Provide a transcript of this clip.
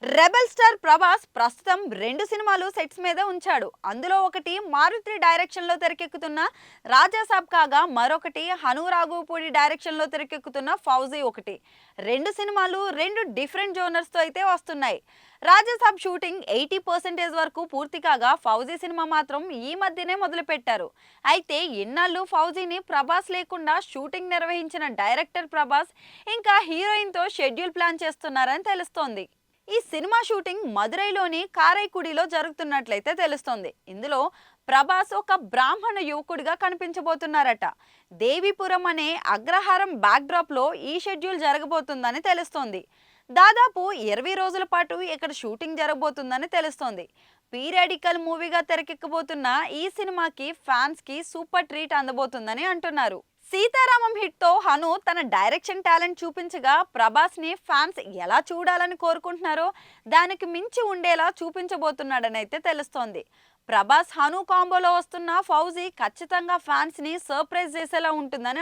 Rebel star Prabhas ప్రస్తుతం 2 సినిమాలు sets మీద ఉంచాడు. అందులో ఒకటి మారుతి డైరెక్షన్లో తెరకెక్కుతున్న రాజాసాబ్ కాగా మరొకటి హను రాఘవపూడి డైరెక్షన్లో తెరకెక్కుతున్న ఫౌజీ ఒకటి. 2 సినిమాలు 2 డిఫరెంట్ జోనర్స్తో అయితే వస్తున్నాయి. రాజాసాబ్ షూటింగ్ 80% వరకు పూర్తి కాగా ఫౌజీ సినిమా మాత్రం ఈ మధ్యనే మొదలుపెట్టారు. అయితే ఇన్నాళ్ళు ఫౌజీని ప్రభాస్ లేకుండా షూటింగ్ నిర్వహించిన డైరెక్టర్ ప్రభాస్ ఇంకా హీరోయిన్తో షెడ్యూల్ ప్లాన్ చేస్తున్నారని తెలుస్తోంది. ఈ సినిమా షూటింగ్ మదురైలోని కారైకుడిలో జరుగుతున్నట్లయితే తెలుస్తోంది. ఇందులో ప్రభాస్ ఒక బ్రాహ్మణ యువకుడిగా కనిపించబోతున్నారట. దేవీపురం అనే అగ్రహారం బ్యాక్డ్రాప్లో ఈ షెడ్యూల్ జరగబోతుందని తెలుస్తోంది. దాదాపు 20 రోజుల పాటు ఇక్కడ షూటింగ్ జరగబోతుందని తెలుస్తోంది. పీరియాడికల్ మూవీగా తెరకెక్కబోతున్న ఈ సినిమాకి ఫ్యాన్స్కి సూపర్ ట్రీట్ అందబోతుందని అంటున్నారు. సీతారామం హిట్తో హను తన డైరెక్షన్ టాలెంట్ చూపించగా ప్రభాస్ని ఫ్యాన్స్ ఎలా చూడాలని కోరుకుంటున్నారో దానికి మించి ఉండేలా చూపించబోతున్నాడని అయితే తెలుస్తోంది. ప్రభాస్ హను కాంబోలో వస్తున్న ఫౌజీ ఖచ్చితంగా ఫ్యాన్స్ని సర్ప్రైజ్ చేసేలా ఉంటుందని